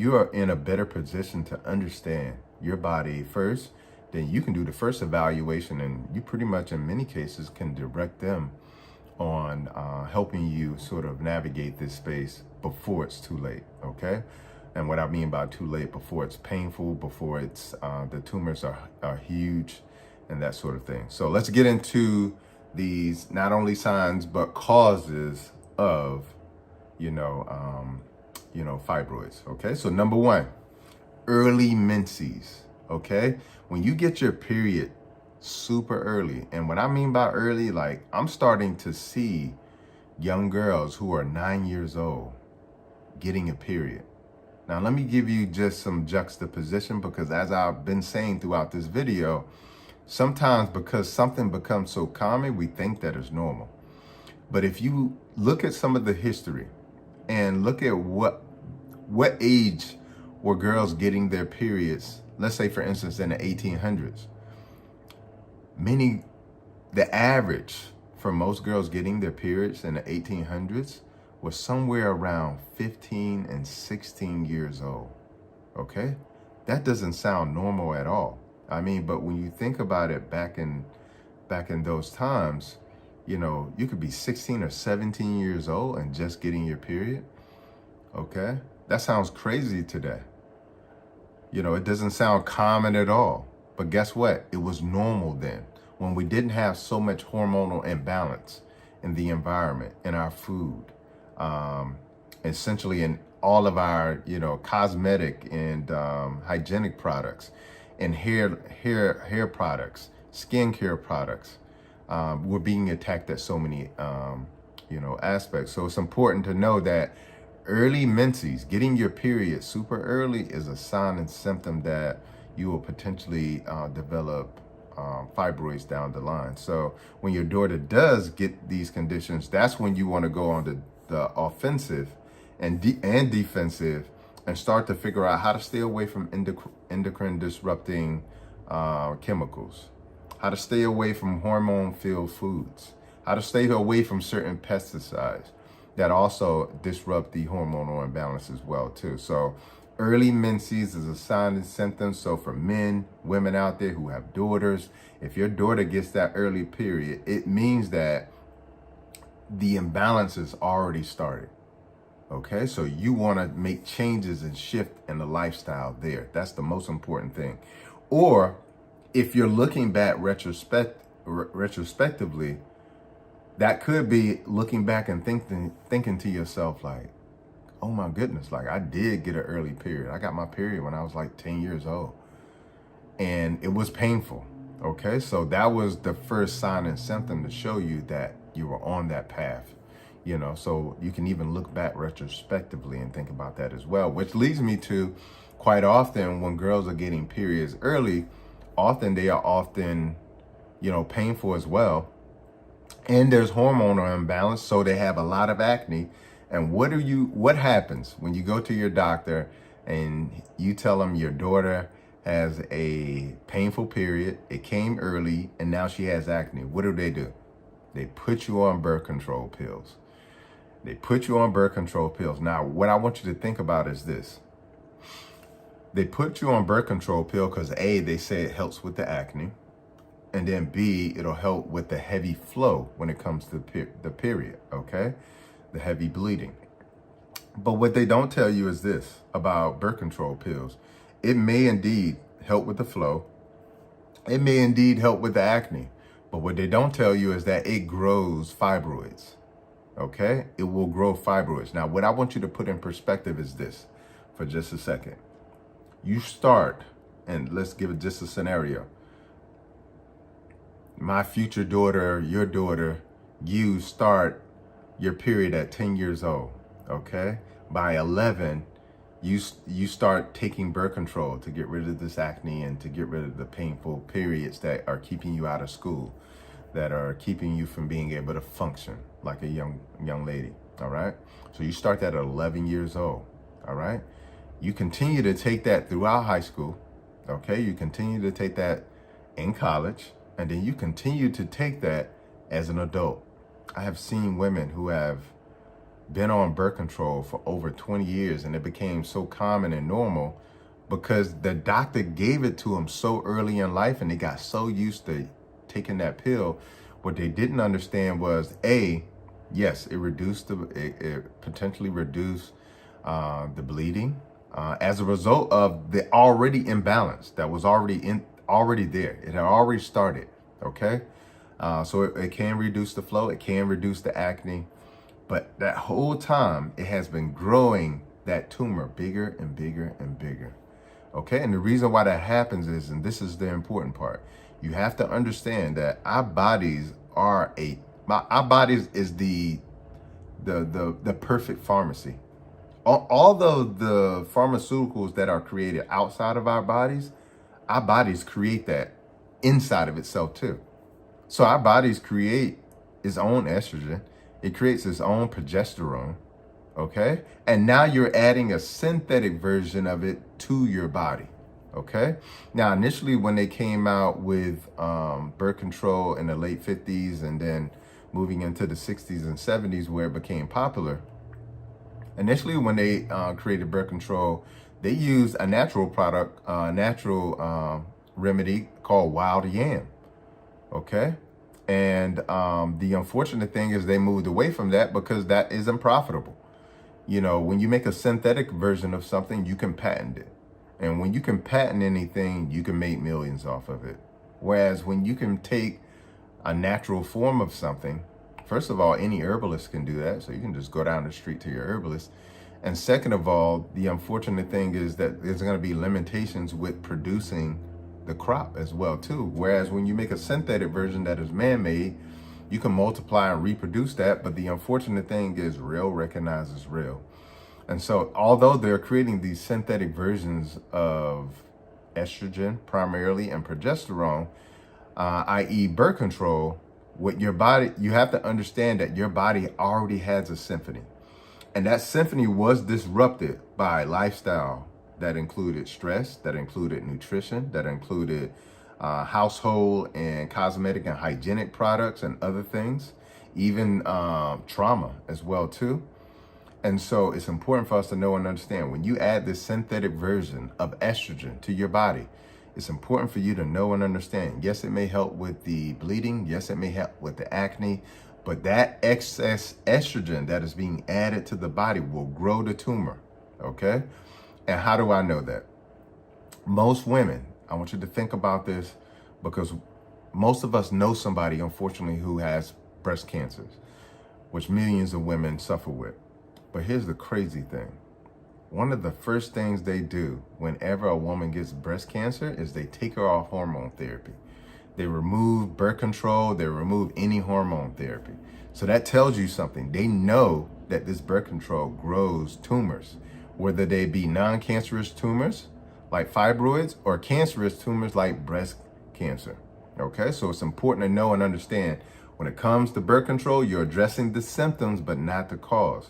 you are in a better position to understand your body first, then you can do the first evaluation, and you pretty much in many cases can direct them on helping you sort of navigate this space before it's too late, okay? And what I mean by too late, before it's painful, before it's the tumors are huge and that sort of thing. So let's get into these not only signs but causes of fibroids. Okay, so number one, early menses. Okay, when you get your period super early, and what I mean by early, like I'm starting to see young girls who are 9 years old getting a period. Now let me give you just some juxtaposition, because as I've been saying throughout this video, sometimes because something becomes so common, we think that it's normal. But if you look at some of the history and look at what age were girls getting their periods, let's say for instance in the 1800s, the average for most girls getting their periods in the 1800s was somewhere around 15 and 16 years old. Okay, that doesn't sound normal at all. I mean, but when you think about it, back in those times, you could be 16 or 17 years old and just getting your period. Okay, that sounds crazy today. It doesn't sound common at all. But guess what? It was normal then, when we didn't have so much hormonal imbalance in the environment, in our food, essentially in all of our, cosmetic and hygienic products, and hair products, skincare products. We're being attacked at so many, aspects. So it's important to know that early menses, getting your period super early, is a sign and symptom that you will potentially develop fibroids down the line. So when your daughter does get these conditions, that's when you want to go on the offensive and defensive and start to figure out how to stay away from endocrine disrupting chemicals, how to stay away from hormone-filled foods, how to stay away from certain pesticides that also disrupt the hormonal imbalance as well too. So early menses is a sign and symptom. So for men, women out there who have daughters, if your daughter gets that early period, it means that the imbalance is already started. Okay, so you want to make changes and shift in the lifestyle there. That's the most important thing. Or if you're looking back retrospectively, that could be looking back and thinking to yourself like, oh my goodness, like I did get an early period. I got my period when I was like 10 years old and it was painful. Okay, so that was the first sign and symptom to show you that you were on that path. So you can even look back retrospectively and think about that as well, which leads me to quite often when girls are getting periods early, they are painful as well. And there's hormonal imbalance, so they have a lot of acne. And what happens when you go to your doctor and you tell them your daughter has a painful period, it came early, and now she has acne? What do? They put you on birth control pills. Now, what I want you to think about is this. They put you on birth control pill because A, they say it helps with the acne, and then B, it'll help with the heavy flow when it comes to the period, okay? The heavy bleeding. But what they don't tell you is this about birth control pills. It may indeed help with the flow. It may indeed help with the acne. But what they don't tell you is that it grows fibroids, okay? It will grow fibroids. Now, what I want you to put in perspective is this for just a second. You start, and let's give it just a scenario. My future daughter, your daughter, you start your period at 10 years old, okay? By 11, you start taking birth control to get rid of this acne and to get rid of the painful periods that are keeping you out of school, that are keeping you from being able to function like a young lady, all right? So you start that at 11 years old, all right? You continue to take that throughout high school, okay? You continue to take that in college, and then you continue to take that as an adult. I have seen women who have been on birth control for over 20 years, and it became so common and normal because the doctor gave it to him so early in life, and they got so used to taking that pill. What they didn't understand was, yes, it potentially reduced the bleeding as a result of the already imbalance that was already there. It had already started. Okay, so it can reduce the flow. It can reduce the acne, but that whole time it has been growing that tumor bigger and bigger and bigger. Okay, and the reason why that happens is, and this is the important part, you have to understand that our bodies is the perfect pharmacy. Although the pharmaceuticals that are created outside of our bodies create that inside of itself too. So our bodies create its own estrogen. It creates its own progesterone. Okay. And now you're adding a synthetic version of it to your body. Okay. Now, initially, when they came out with birth control in the late 50s and then moving into the 60s and 70s where it became popular, initially when they created birth control, they used a natural product, natural remedy called wild yam. Okay. And the unfortunate thing is they moved away from that because that isn't profitable. You know, when you make a synthetic version of something, you can patent it. And when you can patent anything, you can make millions off of it. Whereas when you can take a natural form of something, first of all, any herbalist can do that. So you can just go down the street to your herbalist. And second of all, the unfortunate thing is that there's going to be limitations with producing the crop as well too. Whereas when you make a synthetic version that is man-made, you can multiply and reproduce that. But the unfortunate thing is real recognizes real. And so although they're creating these synthetic versions of estrogen primarily and progesterone, i.e. birth control, with your body, you have to understand that your body already has a symphony. And that symphony was disrupted by lifestyle that included stress, that included nutrition, that included household and cosmetic and hygienic products and other things, even trauma as well too. And so it's important for us to know and understand when you add this synthetic version of estrogen to your body, it's important for you to know and understand. Yes, it may help with the bleeding. Yes, it may help with the acne, but that excess estrogen that is being added to the body will grow the tumor. Okay. And how do I know that? Most women, I want you to think about this because most of us know somebody, unfortunately, who has breast cancers, which millions of women suffer with. But here's the crazy thing. One of the first things they do whenever a woman gets breast cancer is they take her off hormone therapy. They remove birth control. They remove any hormone therapy. So that tells you something. They know that this birth control grows tumors, whether they be non-cancerous tumors like fibroids or cancerous tumors like breast cancer. Okay, so it's important to know and understand when it comes to birth control, you're addressing the symptoms, but not the cause.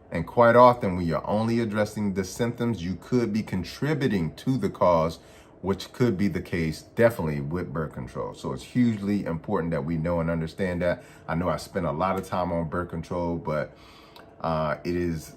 And quite often when you're only addressing the symptoms, you could be contributing to the cause, which could be the case definitely with birth control. So it's hugely important that we know and understand that. I know I spent a lot of time on birth control, but it is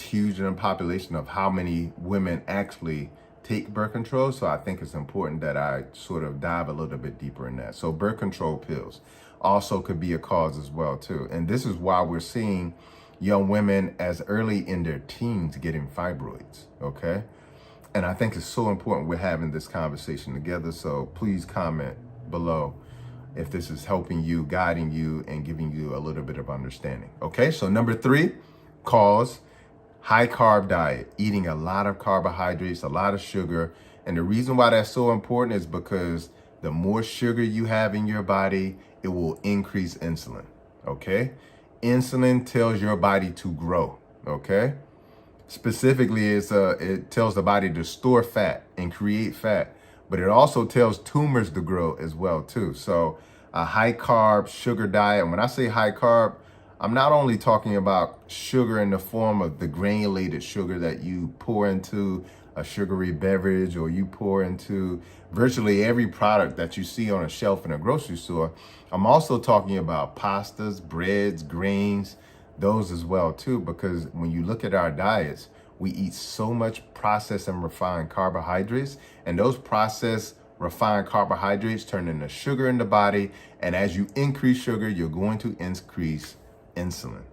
huge in the population of how many women actually take birth control. So I think it's important that I sort of dive a little bit deeper in that. So birth control pills also could be a cause as well too. And this is why we're seeing young women as early in their teens getting fibroids, okay? And I think it's so important we're having this conversation together. So please comment below if this is helping you, guiding you, and giving you a little bit of understanding. Okay, so number 3, cause high carb diet, eating a lot of carbohydrates, a lot of sugar. And the reason why that's so important is because the more sugar you have in your body, it will increase insulin, okay? Insulin tells your body to grow, okay? Specifically, it tells the body to store fat and create fat, but it also tells tumors to grow as well too. So a high carb sugar diet, and when I say high carb, I'm not only talking about sugar in the form of the granulated sugar that you pour into a sugary beverage or you pour into virtually every product that you see on a shelf in a grocery store. I'm also talking about pastas, breads, grains, those as well too, because when you look at our diets, we eat so much processed and refined carbohydrates, and those processed refined carbohydrates turn into sugar in the body. And as you increase sugar, you're going to increase insulin.